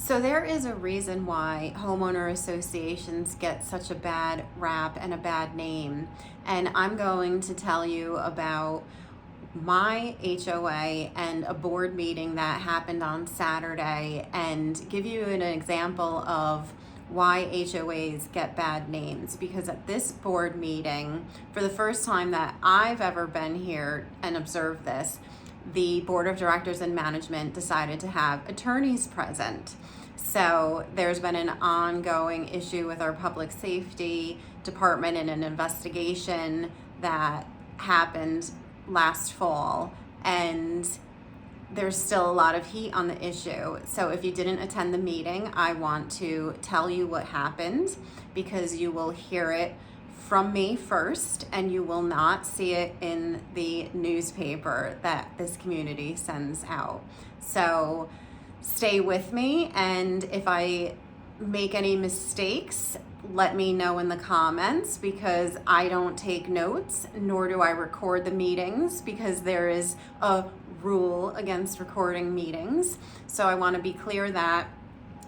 So there is a reason why homeowner associations get such a bad rap and a bad name. And I'm going to tell you about my HOA and a board meeting that happened on Saturday and give you an example of why HOAs get bad names. Because at this board meeting, for the first time that I've ever been here and observed this, the board of directors and management decided to have attorneys present. So there's been an ongoing issue with our public safety department and an investigation that happened last fall, and there's still a lot of heat on the issue. So if you didn't attend the meeting, I want to tell you what happened, because you will hear it from me first and you will not see it in the newspaper that this community sends out. So stay with me, and if I make any mistakes, let me know in the comments, because I don't take notes, nor do I record the meetings, because there is a rule against recording meetings. So I want to be clear that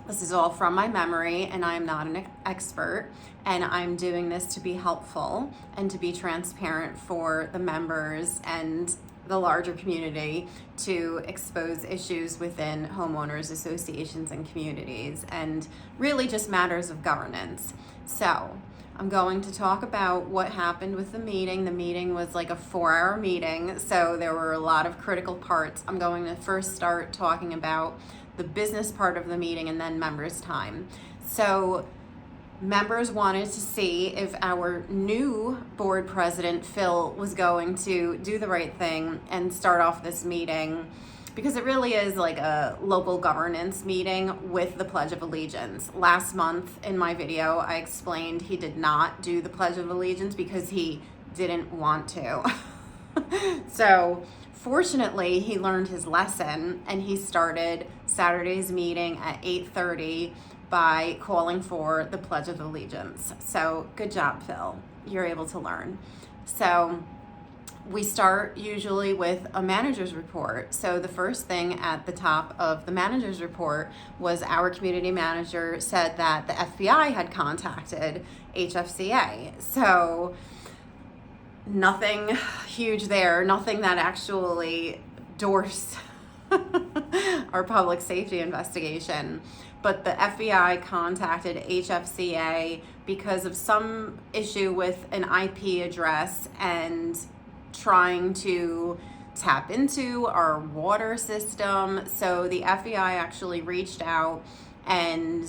this is all from my memory, and I'm not an expert, and I'm doing this to be helpful and to be transparent for the members and the larger community, to expose issues within homeowners associations and communities, and really just matters of governance. So I'm going to talk about what happened with the meeting. The meeting was like a 4-hour meeting, so there were a lot of critical parts. I'm going to first start talking about the business part of the meeting and then members' time. So members wanted to see if our new board president, Phil, was going to do the right thing and start off this meeting, because it really is like a local governance meeting with the Pledge of Allegiance. Last month in my video, I explained he did not do the Pledge of Allegiance because he didn't want to. So fortunately, he learned his lesson, and he started Saturday's meeting at 8:30 by calling for the Pledge of Allegiance. So good job, Phil. You're able to learn. So we start usually with a manager's report. So the first thing at the top of the manager's report was our community manager said that the FBI had contacted HFCA. So nothing huge there, nothing that actually endorsed our public safety investigation. But the FBI contacted HFCA because of some issue with an IP address and trying to tap into our water system. So the FBI actually reached out and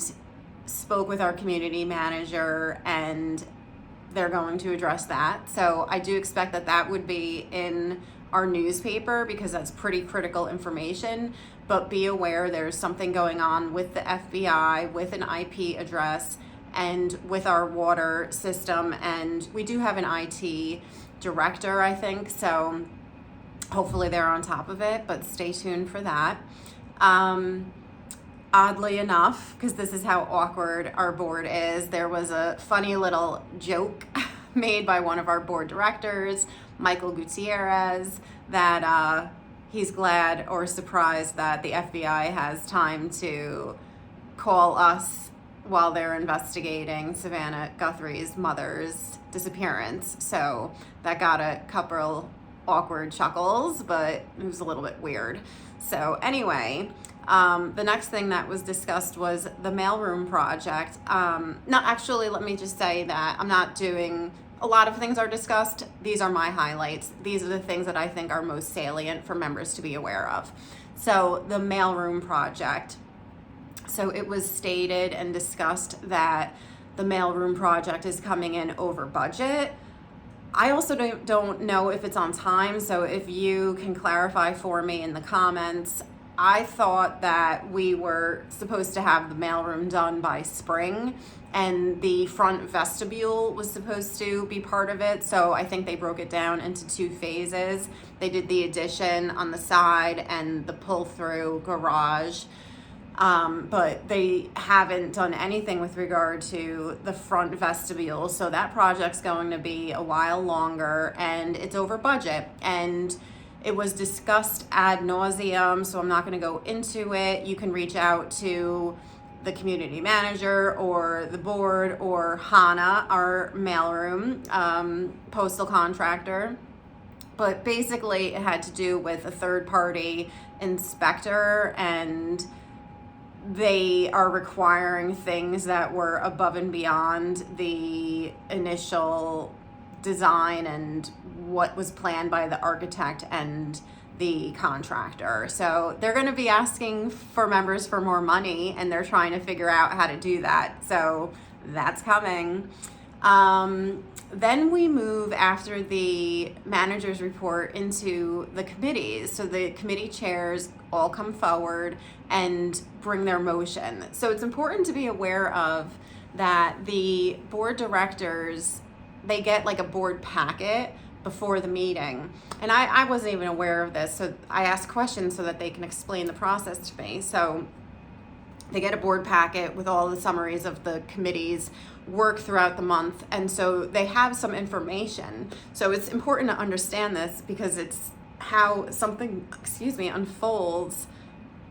spoke with our community manager, and they're going to address that. So I do expect that that would be in our newspaper, because that's pretty critical information. But be aware there's something going on with the FBI, with an IP address, and with our water system. And we do have an IT director, I think, so hopefully they're on top of it, but stay tuned for that. Oddly enough, because this is how awkward our board is, there was a funny little joke made by one of our board directors, Michael Gutierrez, that he's glad or surprised that the FBI has time to call us while they're investigating Savannah Guthrie's mother's disappearance. So that got a couple awkward chuckles, but it was a little bit weird. So anyway, the next thing that was discussed was the mailroom project. Let me just say that I'm not doing, a lot of things are discussed. These are my highlights. These are the things that I think are most salient for members to be aware of. So the mailroom project. So it was stated and discussed that the mailroom project is coming in over budget. I also don't know if it's on time, so if you can clarify for me in the comments. I thought that we were supposed to have the mailroom done by spring, and the front vestibule was supposed to be part of it. So I think they broke it down into 2 phases. They did the addition on the side and the pull-through garage. But they haven't done anything with regard to the front vestibule. So that project's going to be a while longer, and it's over budget. And it was discussed ad nauseum, so I'm not going to go into it. You can reach out to the community manager or the board or HANA, our mailroom postal contractor. But basically it had to do with a third-party inspector, and they are requiring things that were above and beyond the initial design and what was planned by the architect and the contractor. So they're going to be asking for members for more money, and they're trying to figure out how to do that. So that's coming. Then we move, after the manager's report, into the committees. So the committee chairs all come forward and bring their motion. So it's important to be aware of that the board directors, they get like a board packet before the meeting. And I wasn't even aware of this, so I asked questions so that they can explain the process to me. So they get a board packet with all the summaries of the committee's work throughout the month, and so they have some information. So it's important to understand this, because it's how something, unfolds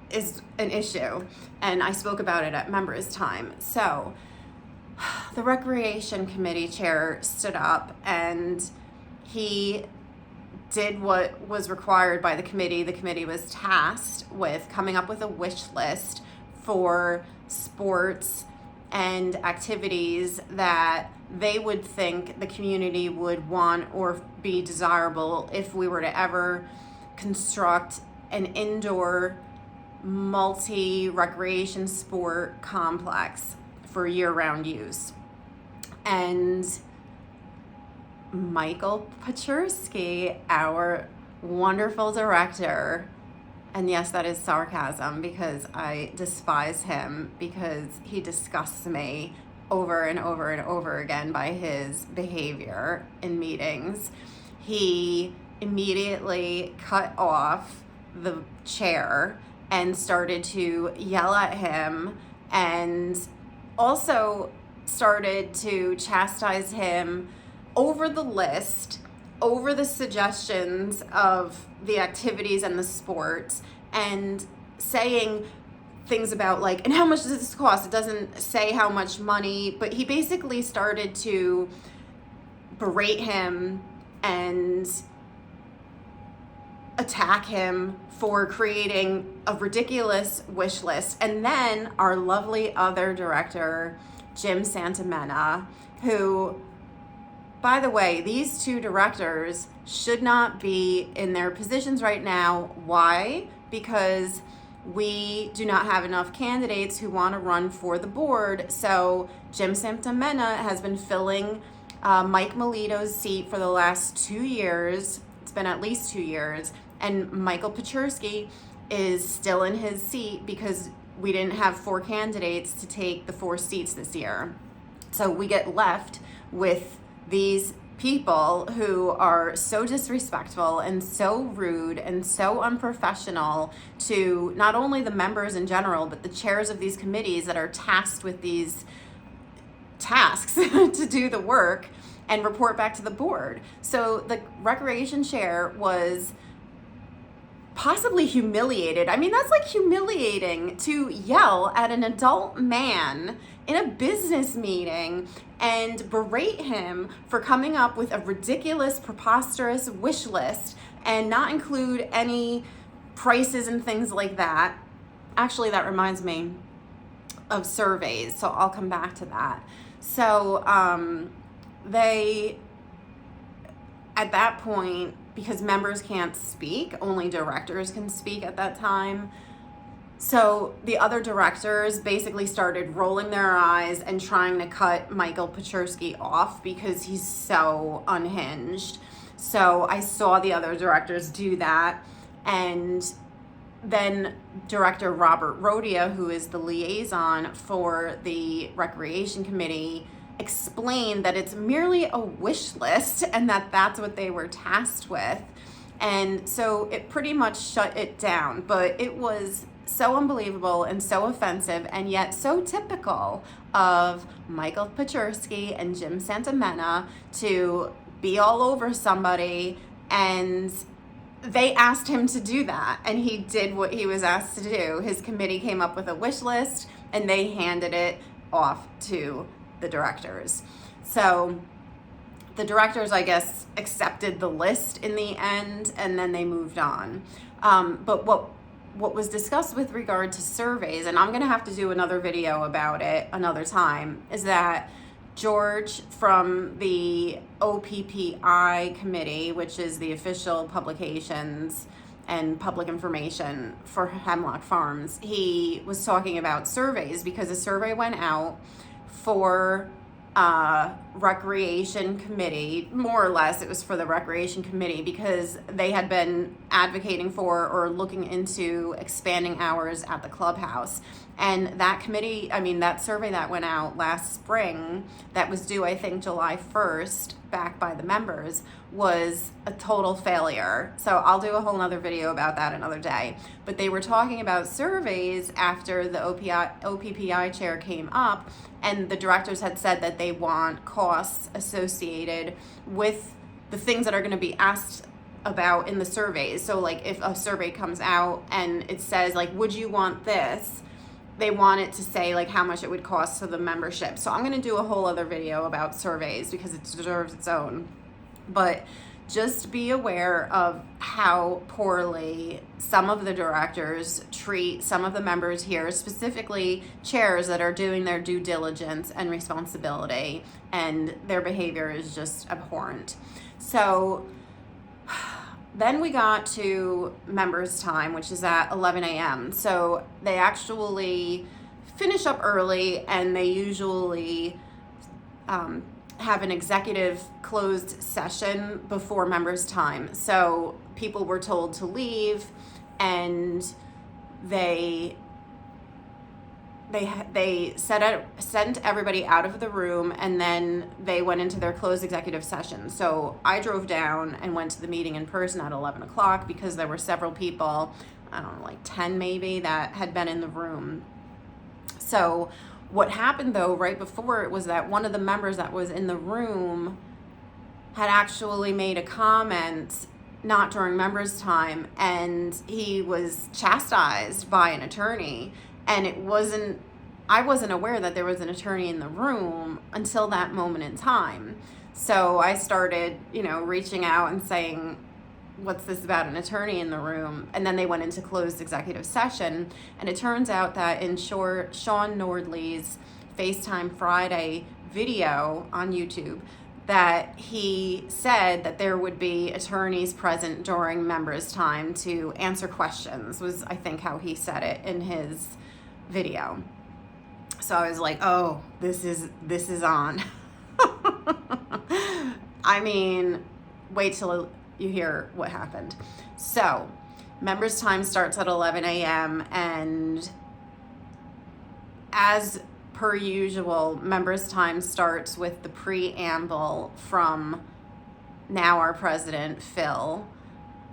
is an issue, and I spoke about it at members' time. So the recreation committee chair stood up and he did what was required by the committee. The committee was tasked with coming up with a wish list for sports and activities that they would think the community would want or be desirable if we were to ever construct an indoor multi-recreation sport complex for year-round use. And Michael Paczurski, our wonderful director, and yes, that is sarcasm, because I despise him, because he disgusts me over and over and over again by his behavior in meetings. He immediately cut off the chair and started to yell at him, and also started to chastise him over the list, over the suggestions of the activities and the sports, and saying things about like, and how much does this cost? It doesn't say how much money, but he basically started to berate him and attack him for creating a ridiculous wish list. And then our lovely other director, Jim Santamena, who, by the way, these two directors should not be in their positions right now. Why? Because we do not have enough candidates who want to run for the board. So Jim Santamena has been filling Mike Melito's seat for the last 2 years. It's been at least 2 years. And Michael Paczurski is still in his seat because we didn't have 4 candidates to take the 4 seats this year. So we get left with these people who are so disrespectful and so rude and so unprofessional to not only the members in general, but the chairs of these committees that are tasked with these tasks to do the work and report back to the board. So the recreation chair was possibly humiliated. I mean, that's like humiliating to yell at an adult man in a business meeting and berate him for coming up with a ridiculous, preposterous wish list and not include any prices and things like that. Actually, that reminds me of surveys, so I'll come back to that. So they, at that point, because members can't speak, only directors can speak at that time. So the other directors basically started rolling their eyes and trying to cut Michael Paczurski off because he's so unhinged. So I saw the other directors do that. And then Director Robert Rodia, who is the liaison for the Recreation Committee, explained that it's merely a wish list and that that's what they were tasked with. And so it pretty much shut it down, but it was so unbelievable and so offensive and yet so typical of Michael Paczurski and Jim Santamena to be all over somebody, and they asked him to do that and he did what he was asked to do. His committee came up with a wish list and they handed it off to the directors. So the directors, I guess, accepted the list in the end, and then they moved on. But what was discussed with regard to surveys, and I'm going to have to do another video about it another time, is that George from the OPPI committee, which is the official publications and public information for Hemlock Farms, he was talking about surveys because a survey went out for recreation committee. More or less it was for the recreation committee because they had been advocating for or looking into expanding hours at the clubhouse. And that committee, that survey that went out last spring, that was due, I think, July 1st, back by the members, was a total failure. So I'll do a whole nother video about that another day. But they were talking about surveys after the OPPI chair came up, and the directors had said that they want costs associated with the things that are going to be asked about in the surveys. So like if a survey comes out and it says like, would you want this? They want it to say like how much it would cost to the membership. So I'm going to do a whole other video about surveys because it deserves its own. But just be aware of how poorly some of the directors treat some of the members here, specifically chairs that are doing their due diligence and responsibility, and their behavior is just abhorrent. So then we got to members' time, which is at 11 a.m. So they actually finish up early, and they usually have an executive closed session before members' time. So people were told to leave, and they sent everybody out of the room, and then they went into their closed executive session. So I drove down and went to the meeting in person at 11 o'clock because there were several people, I don't know, like 10 maybe, that had been in the room. So what happened though right before it was that one of the members that was in the room had actually made a comment not during members' time, and he was chastised by an attorney. And I wasn't aware that there was an attorney in the room until that moment in time. So I started, reaching out and saying, what's this about an attorney in the room? And then they went into closed executive session. And it turns out that in Sean Nordley's FaceTime Friday video on YouTube, that he said that there would be attorneys present during members' time to answer questions, was I think how he said it in his video. So I was like, oh, this is on. Wait till you hear what happened. So members' time starts at 11 a.m. and as per usual, members' time starts with the preamble from now our president, Phil,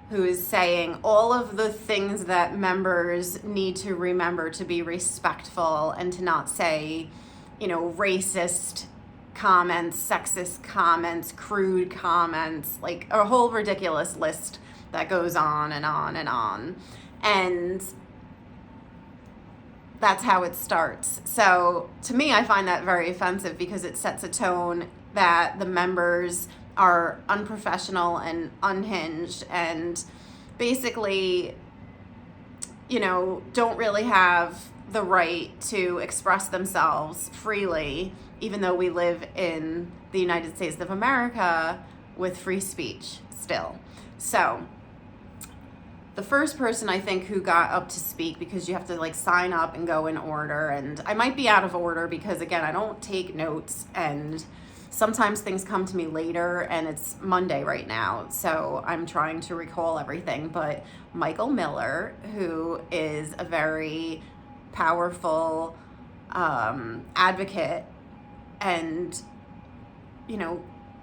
who is saying all of the things that members need to remember to be respectful and to not say, racist comments, sexist comments, crude comments, like a whole ridiculous list that goes on and on and on. And that's how it starts. So to me, I find that very offensive because it sets a tone that the members are unprofessional and unhinged and basically, don't really have the right to express themselves freely, even though we live in the United States of America with free speech still. So the first person I think who got up to speak, because you have to sign up and go in order, and I might be out of order because again, I don't take notes, and sometimes things come to me later, and it's Monday right now, so I'm trying to recall everything. But Michael Miller, who is a very powerful advocate and,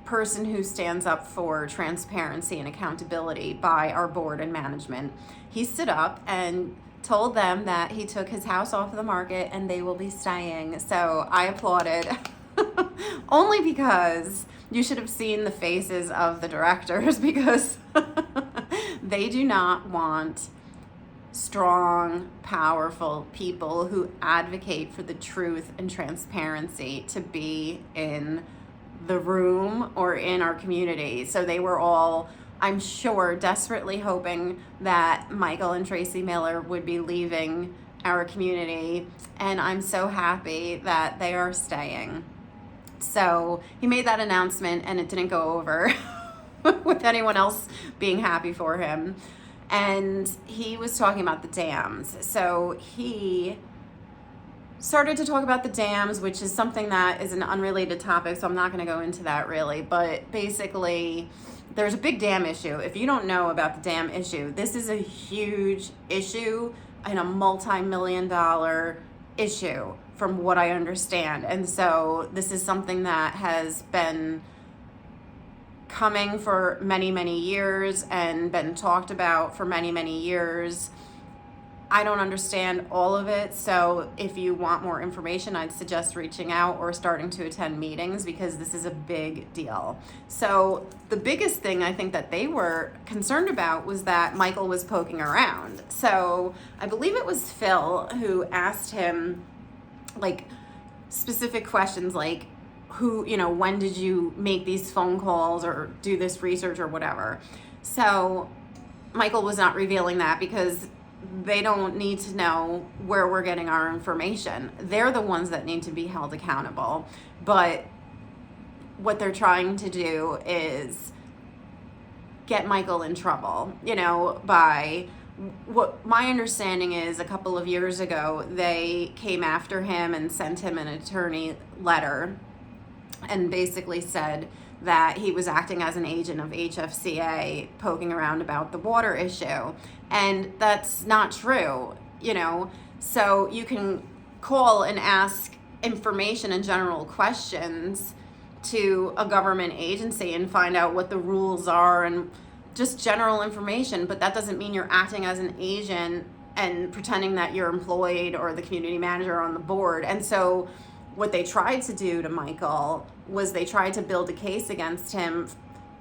person who stands up for transparency and accountability by our board and management, he stood up and told them that he took his house off the market and they will be staying. So I applauded. Only because you should have seen the faces of the directors, because they do not want strong, powerful people who advocate for the truth and transparency to be in the room or in our community. So they were all, I'm sure, desperately hoping that Michael and Tracy Miller would be leaving our community, and I'm so happy that they are staying. So he made that announcement, and it didn't go over with anyone else being happy for him. And he was talking about the dams. So he started to talk about the dams, which is something that is an unrelated topic, so I'm not going to go into that really. But basically, there's a big dam issue. If you don't know about the dam issue, this is a huge issue and a multi-million-dollar issue from what I understand. And so this is something that has been coming for many, many years and been talked about for many, many years. I don't understand all of it, so if you want more information, I'd suggest reaching out or starting to attend meetings, because this is a big deal. So the biggest thing I think that they were concerned about was that Michael was poking around. So I believe it was Phil who asked him like specific questions like, who, when did you make these phone calls or do this research or whatever. So Michael was not revealing that because they don't need to know where we're getting our information. They're the ones that need to be held accountable. But what they're trying to do is get Michael in trouble, by what my understanding is. A couple of years ago, they came after him and sent him an attorney letter and basically said that he was acting as an agent of HFCA, poking around about the water issue. And that's not true, So you can call and ask information and general questions to a government agency and find out what the rules are and just general information, but that doesn't mean you're acting as an agent and pretending that you're employed or the community manager on the board. And so what they tried to do to Michael was they tried to build a case against him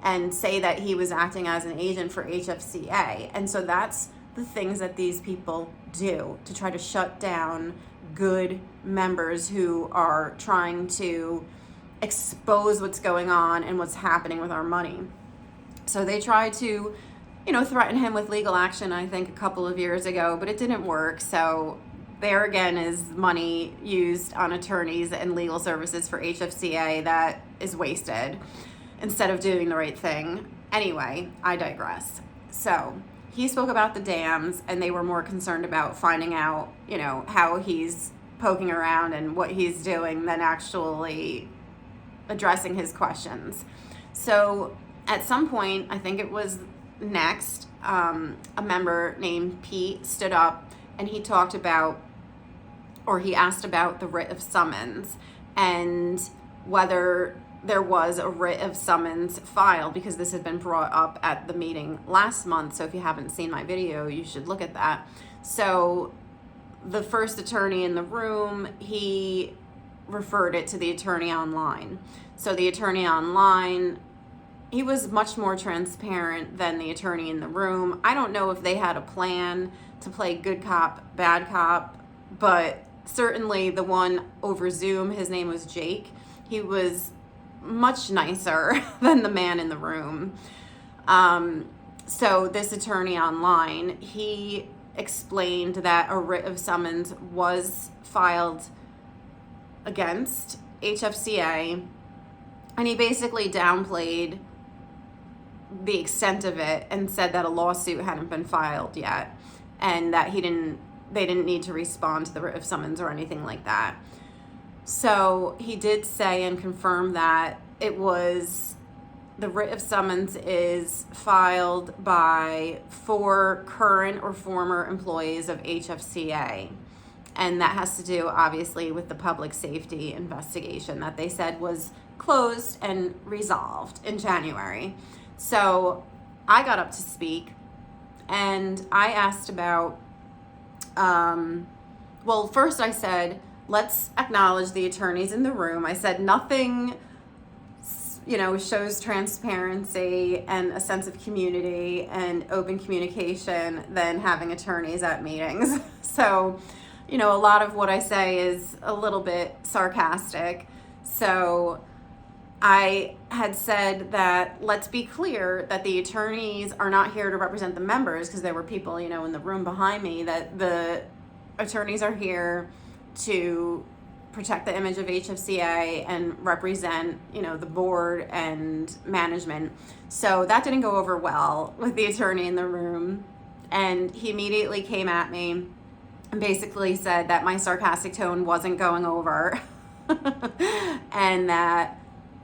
and say that he was acting as an agent for HFCA. And so that's the things that these people do to try to shut down good members who are trying to expose what's going on and what's happening with our money. So they tried to, threaten him with legal action, I think, a couple of years ago, but it didn't work. So there again is money used on attorneys and legal services for HFCA that is wasted instead of doing the right thing. Anyway, I digress. So he spoke about the dams, and they were more concerned about finding out, how he's poking around and what he's doing than actually addressing his questions. So at some point, I think it was next, a member named Pete stood up and he talked about, or he asked about the writ of summons and whether there was a writ of summons filed, because this had been brought up at the meeting last month. So if you haven't seen my video, you should look at that. So the first attorney in the room, he referred it to the attorney online. So the attorney online, he was much more transparent than the attorney in the room. I don't know if they had a plan to play good cop, bad cop, but certainly the one over Zoom, his name was Jake, he was much nicer than the man in the room. So this attorney online, he explained that a writ of summons was filed against HFCA, and he basically downplayed the extent of it and said that a lawsuit hadn't been filed yet and that they didn't need to respond to the writ of summons or anything like that. So he did say and confirm that the writ of summons is filed by 4 current or former employees of HFCA. And that has to do, obviously, with the public safety investigation that they said was closed and resolved in January. So I got up to speak and I asked about, first I said, let's acknowledge the attorneys in the room. I said nothing shows transparency and a sense of community and open communication than having attorneys at meetings. So, a lot of what I say is a little bit sarcastic. So I had said that let's be clear that the attorneys are not here to represent the members, because there were people, in the room behind me, that the attorneys are here to protect the image of HFCA and represent, the board and management. So that didn't go over well with the attorney in the room. And he immediately came at me and basically said that my sarcastic tone wasn't going over and that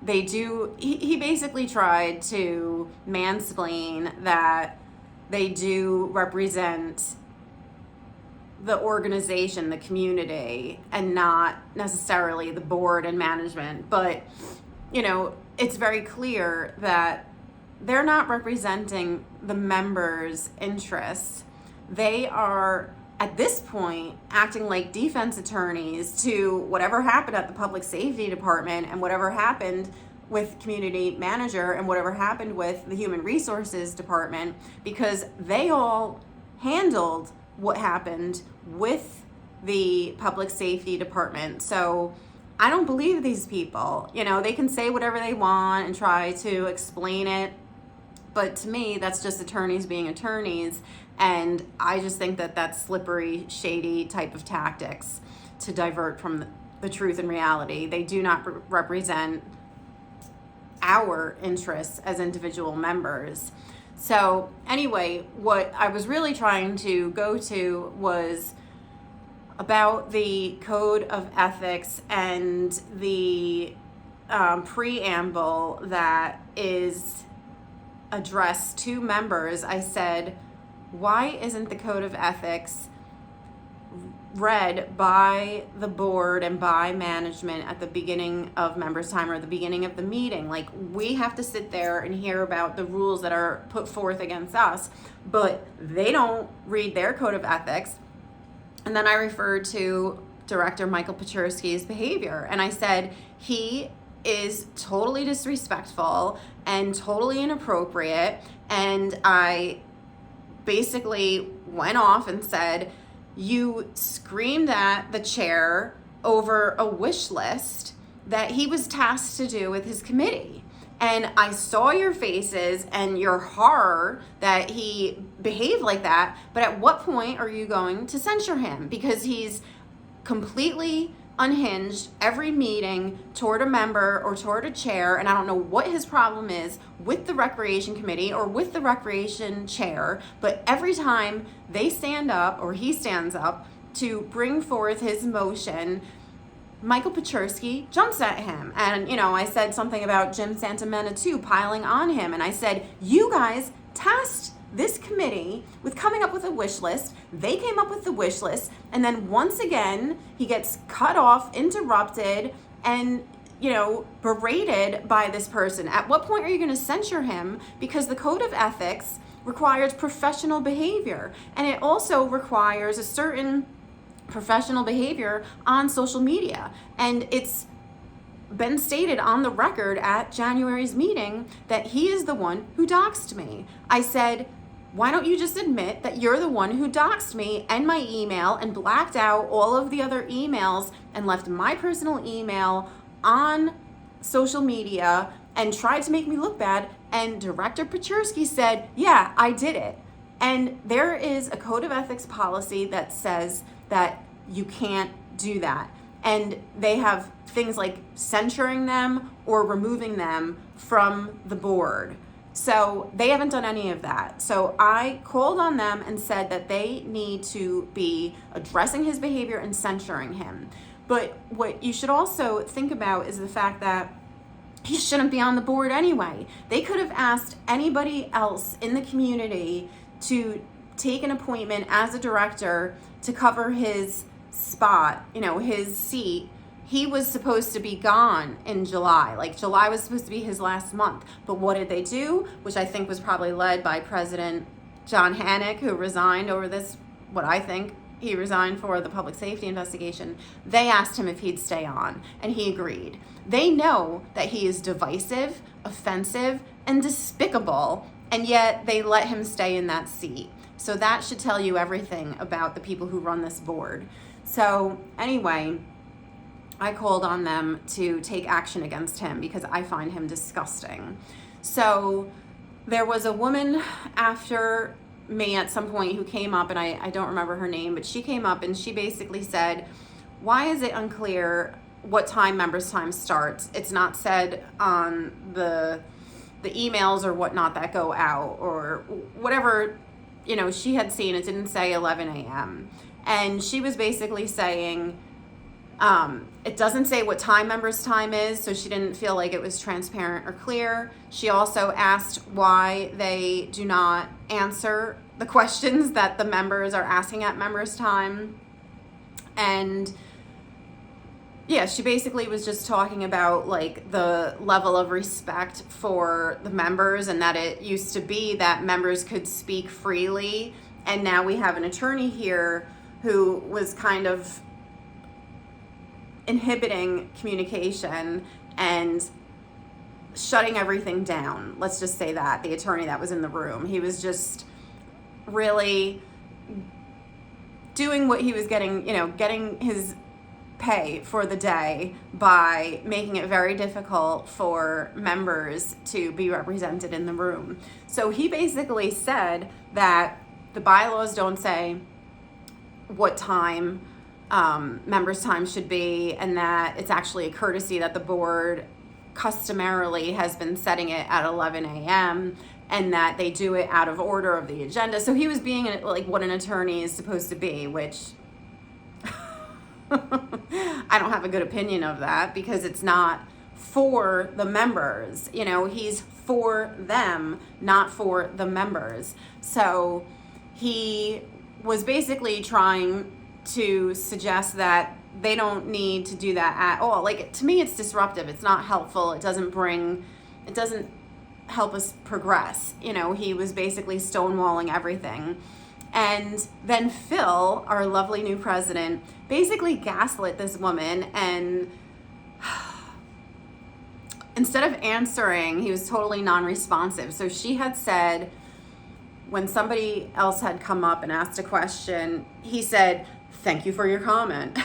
he basically tried to mansplain that they do represent the organization, the community, and not necessarily the board and management. But, it's very clear that they're not representing the members' interests. They are, at this point, acting like defense attorneys to whatever happened at the public safety department and whatever happened with community manager and whatever happened with the human resources department, because they all handled what happened with the public safety department. So I don't believe these people. They can say whatever they want and try to explain it, but to me, that's just attorneys being attorneys. And I just think that that's slippery, shady type of tactics to divert from the truth and reality. They do not represent our interests as individual members. So anyway, what I was really trying to go to was about the code of ethics and the preamble that is addressed to members. I said, why isn't the code of ethics read by the board and by management at the beginning of members' time or the beginning of the meeting? Like, we have to sit there and hear about the rules that are put forth against us, but they don't read their code of ethics. And then I referred to Director Michael Pechersky's behavior, and I said he is totally disrespectful and totally inappropriate. And I basically went off and said, you screamed at the chair over a wish list that he was tasked to do with his committee. And I saw your faces and your horror that he behaved like that. But at what point are you going to censure him? Because he's completely unhinged every meeting toward a member or toward a chair, and I don't know what his problem is with the recreation committee or with the recreation chair, but every time they stand up or he stands up to bring forth his motion, Michael Pechersky jumps at him. And I said something about Jim Santamena too piling on him, and I said, you guys tasked this committee with coming up with a wish list. They came up with the wish list, and then once again he gets cut off, interrupted, and berated by this person. At what point are you going to censure him? Because the code of ethics requires professional behavior, and it also requires a certain professional behavior on social media. And it's been stated on the record at January's meeting that he is the one who doxed me. I said, why don't you just admit that you're the one who doxed me and my email and blacked out all of the other emails and left my personal email on social media and tried to make me look bad? And Director Pechersky said, yeah, I did it. And there is a code of ethics policy that says that you can't do that. And they have things like censuring them or removing them from the board. So they haven't done any of that. So I called on them and said that they need to be addressing his behavior and censuring him. But what you should also think about is the fact that he shouldn't be on the board anyway. They could have asked anybody else in the community to take an appointment as a director to cover his spot, his seat. He was supposed to be gone in July. Like, July was supposed to be his last month. But what did they do? Which I think was probably led by President John Hancock, who resigned over this, what I think he resigned for the public safety investigation, they asked him if he'd stay on, and he agreed. They know that he is divisive, offensive, and despicable, and yet they let him stay in that seat. So that should tell you everything about the people who run this board. So anyway, I called on them to take action against him because I find him disgusting. So there was a woman after me at some point who came up, and I don't remember her name, but she came up and she basically said, why is it unclear what time members' time starts? It's not said on the emails or whatnot that go out, or whatever, you know, she had seen. It didn't say 11 a.m. And she was basically saying, it doesn't say what time members' time is, so she didn't feel like it was transparent or clear. She also asked why they do not answer the questions that the members are asking at members' time. And yeah, she basically was just talking about like the level of respect for the members, and that it used to be that members could speak freely, and now we have an attorney here who was kind of inhibiting communication and shutting everything down. Let's just say that. The attorney that was in the room, he was just really doing what he was getting, you know, getting his pay for the day by making it very difficult for members to be represented in the room. So he basically said that the bylaws don't say what time members' time should be, and that it's actually a courtesy that the board customarily has been setting it at 11 a.m. and that they do it out of order of the agenda. So he was being like what an attorney is supposed to be, which I don't have a good opinion of that, because it's not for the members. You know, he's for them, not for the members. So he was basically trying to suggest that they don't need to do that at all. Like, to me, it's disruptive. It's not helpful. It doesn't help us progress. You know, he was basically stonewalling everything. And then Phil, our lovely new president, basically gaslit this woman, and instead of answering, he was totally non-responsive. So she had said, when somebody else had come up and asked a question, he said, "Thank you for your comment."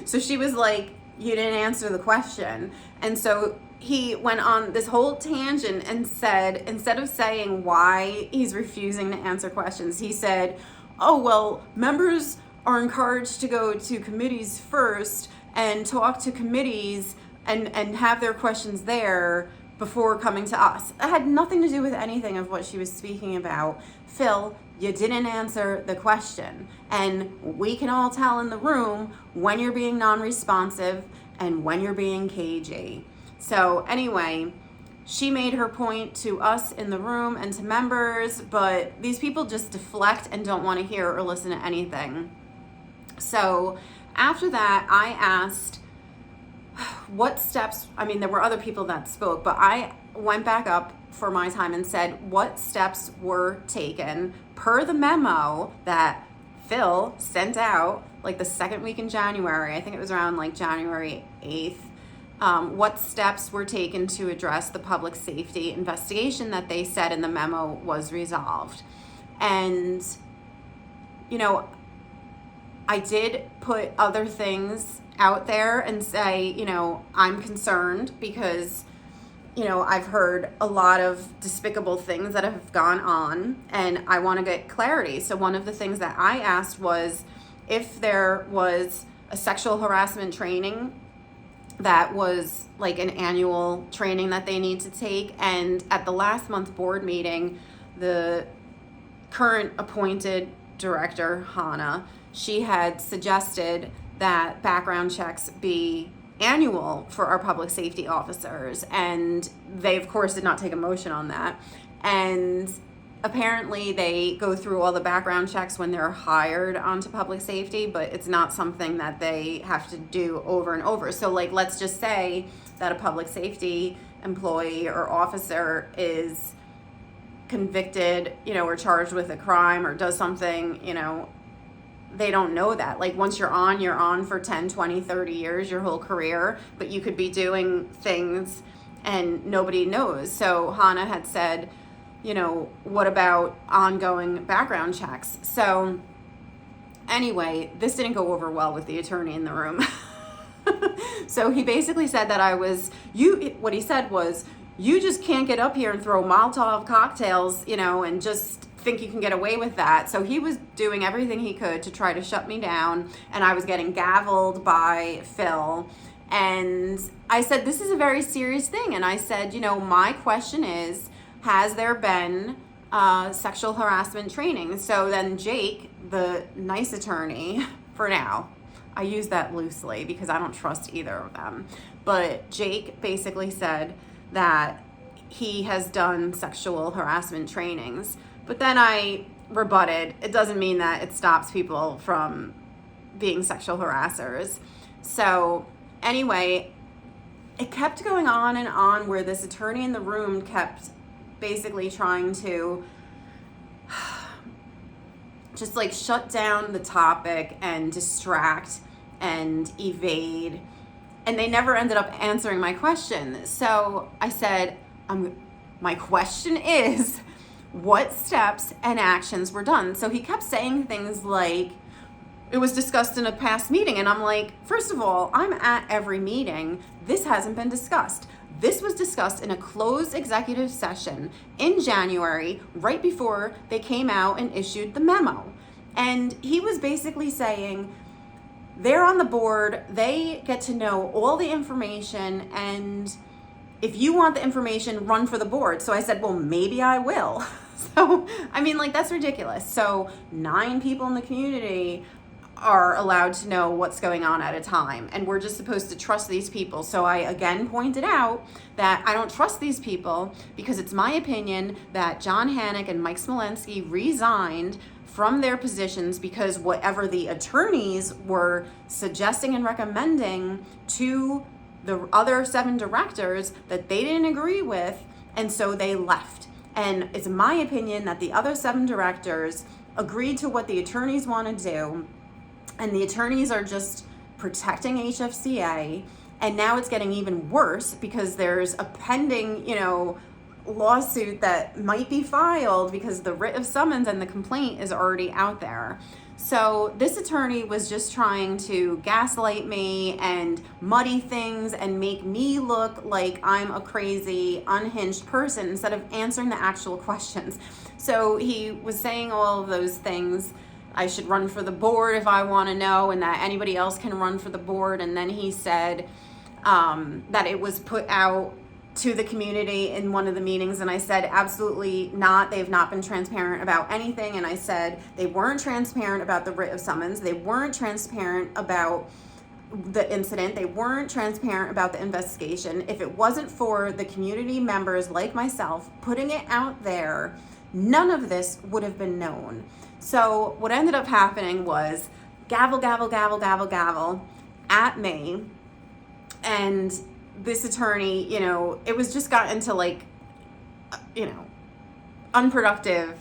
So she was like, "You didn't answer the question." And so he went on this whole tangent and said, instead of saying why he's refusing to answer questions, he said, "Oh, well, members are encouraged to go to committees first and talk to committees and have their questions there before coming to us." It had nothing to do with anything of what she was speaking about. Phil, you didn't answer the question. And we can all tell in the room when you're being non-responsive and when you're being cagey. So anyway, she made her point to us in the room and to members, but these people just deflect and don't want to hear or listen to anything. So after that, I asked what steps, I mean, there were other people that spoke, but I went back up for my time and said what steps were taken per the memo that Phil sent out like the second week in January. I think it was around like January 8th. What steps were taken to address the public safety investigation that they said in the memo was resolved. And, you know, I did put other things out there and say, you know, I'm concerned because, you know, I've heard a lot of despicable things that have gone on, and I want to get clarity. So one of the things that I asked was if there was a sexual harassment training that was like an annual training that they need to take. And at the last month board meeting, the current appointed director, Hannah, she had suggested that background checks be annual for our public safety officers. And they, of course, did not take a motion on that. And apparently they go through all the background checks when they're hired onto public safety, but it's not something that they have to do over and over. So like, let's just say that a public safety employee or officer is convicted, you know, or charged with a crime or does something, you know, they don't know that. Like once you're on for 10, 20, 30 years, your whole career, but you could be doing things and nobody knows. So Hannah had said, you know, what about ongoing background checks? So anyway, this didn't go over well with the attorney in the room. So he basically said that what he said was, you just can't get up here and throw Molotov cocktails, you know, and just think you can get away with that. So he was doing everything he could to try to shut me down, and I was getting gavelled by Phil. And I said, this is a very serious thing. And I said, you know, my question is, has there been sexual harassment training? So then Jake, the nice attorney, for now, I use that loosely because I don't trust either of them, but Jake basically said that he has done sexual harassment trainings. But then I rebutted, it doesn't mean that it stops people from being sexual harassers. So anyway, it kept going on and on where this attorney in the room kept basically trying to just like shut down the topic and distract and evade. And they never ended up answering my question. So I said, my question is, what steps and actions were done? So he kept saying things like, it was discussed in a past meeting. And I'm like, first of all, I'm at every meeting. This hasn't been discussed. This was discussed in a closed executive session in January, right before they came out and issued the memo. And he was basically saying, they're on the board, they get to know all the information, and if you want the information, run for the board. So I said, well, maybe I will. So, I mean, like, that's ridiculous. So 9 people in the community are allowed to know what's going on at a time, and we're just supposed to trust these people. So I again pointed out that I don't trust these people because it's my opinion that John Hannock and Mike Smolensky resigned from their positions because whatever the attorneys were suggesting and recommending to the other 7 directors that they didn't agree with, and so they left. And it's my opinion that the other 7 directors agreed to what the attorneys want to do, and the attorneys are just protecting HFCA. And now it's getting even worse because there's a pending, you know, lawsuit that might be filed because the writ of summons and the complaint is already out there. So this attorney was just trying to gaslight me and muddy things and make me look like I'm a crazy, unhinged person instead of answering the actual questions. So he was saying all of those things. I should run for the board if I want to know, and that anybody else can run for the board. And then he said that it was put out to the community in one of the meetings, and I said absolutely not. They've not been transparent about anything. And I said they weren't transparent about the writ of summons. They weren't transparent about the incident. They weren't transparent about the investigation. If it wasn't for the community members like myself putting it out there, none of this would have been known. So what ended up happening was gavel, gavel, gavel, gavel, gavel at me. And this attorney, you know, it was just gotten to like, you know, unproductive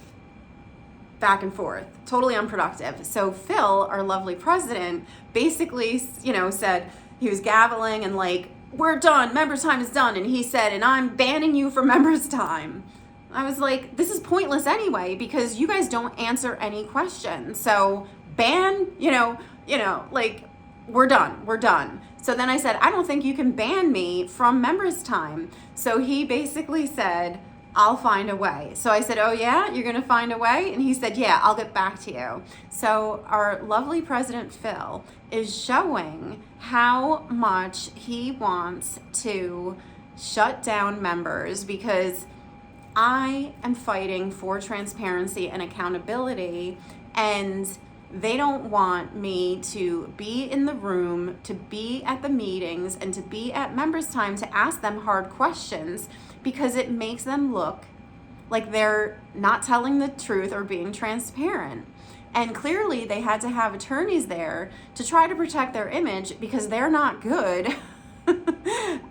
back and forth, totally unproductive. So Phil, our lovely president, basically, you know, said he was gaveling and like, we're done, members' time is done. And he said, and I'm banning you from members' time. I was like, this is pointless anyway, because you guys don't answer any questions. So ban, you know, like we're done. So then I said, I don't think you can ban me from members' time. So he basically said, I'll find a way. So I said, oh yeah, you're gonna find a way? And he said, yeah, I'll get back to you. So our lovely President Phil is showing how much he wants to shut down members, because I am fighting for transparency and accountability, and they don't want me to be in the room, to be at the meetings, and to be at members' time to ask them hard questions, because it makes them look like they're not telling the truth or being transparent. And clearly they had to have attorneys there to try to protect their image, because they're not good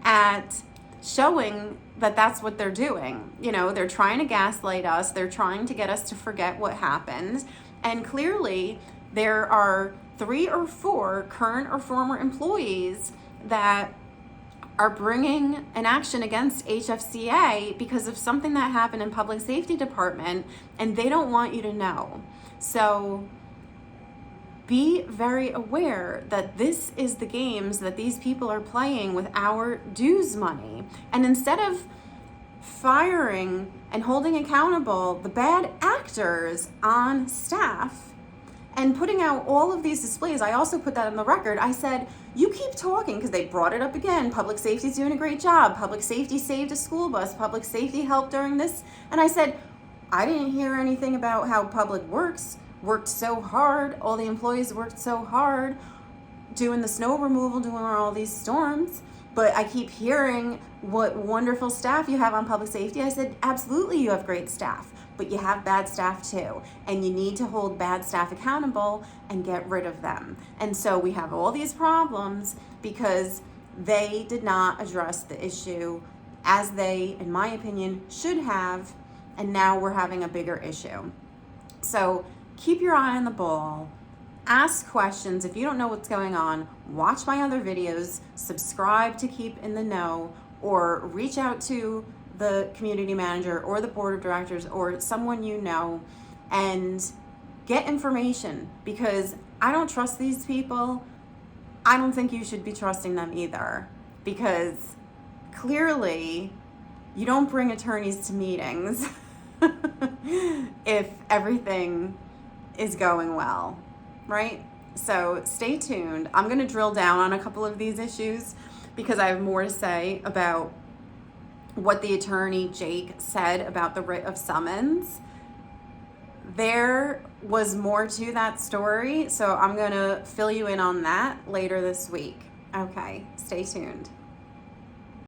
at showing that that's what they're doing. You know, they're trying to gaslight us. They're trying to get us to forget what happened. And clearly There are 3 or 4 current or former employees that are bringing an action against HFCA because of something that happened in public safety department, and they don't want you to know. So be very aware that this is the games that these people are playing with our dues money. And instead of firing and holding accountable the bad actors on staff and putting out all of these displays, I also put that on the record. I said, you keep talking, because they brought it up again. Public safety's doing a great job. Public safety saved a school bus. Public safety helped during this. And I said, I didn't hear anything about how Public Works worked so hard. All the employees worked so hard doing the snow removal, doing all these storms. But I keep hearing what wonderful staff you have on public safety. I said, absolutely, you have great staff, but you have bad staff too. And you need to hold bad staff accountable and get rid of them. And so we have all these problems because they did not address the issue as they, in my opinion, should have. And now we're having a bigger issue. So keep your eye on the ball. Ask questions. If you don't know what's going on, watch my other videos, subscribe to keep in the know, or reach out to the community manager or the board of directors or someone you know and get information, because I don't trust these people. I don't think you should be trusting them either, because clearly you don't bring attorneys to meetings if everything is going well. Right? So stay tuned. I'm going to drill down on a couple of these issues because I have more to say about what the attorney Jake said about the writ of summons. There was more to that story, so I'm going to fill you in on that later this week. Okay, stay tuned.